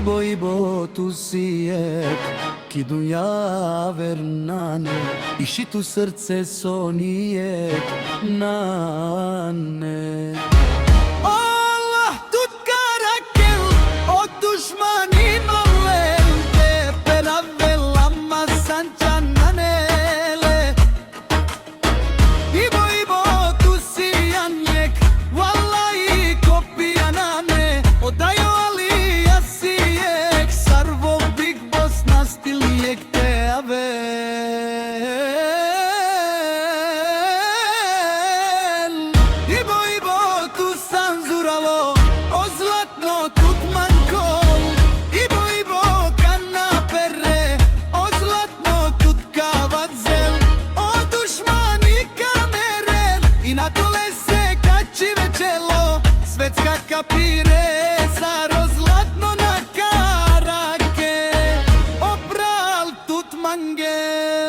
Ibo tu sijek, ki dunja vernane, ishi tu srce sonijek nane. Allah tut karakel, o dushmani mallel, te peravel amma sancananele. Ibo tu sijek, wallahi kopijanane, odajo Ibo tu sanzuralo, o zlatno tutmankol. Ibo kana perre, o zlatno tutkavadzel. O dušmani kameren, i na dole se kači večelo. Svetska kapire, zaro zlatno na karake, opral tutmangel.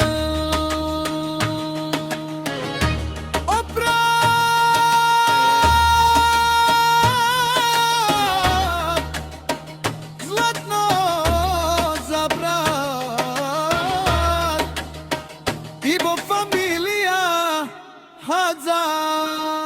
Ibo familia Hadza.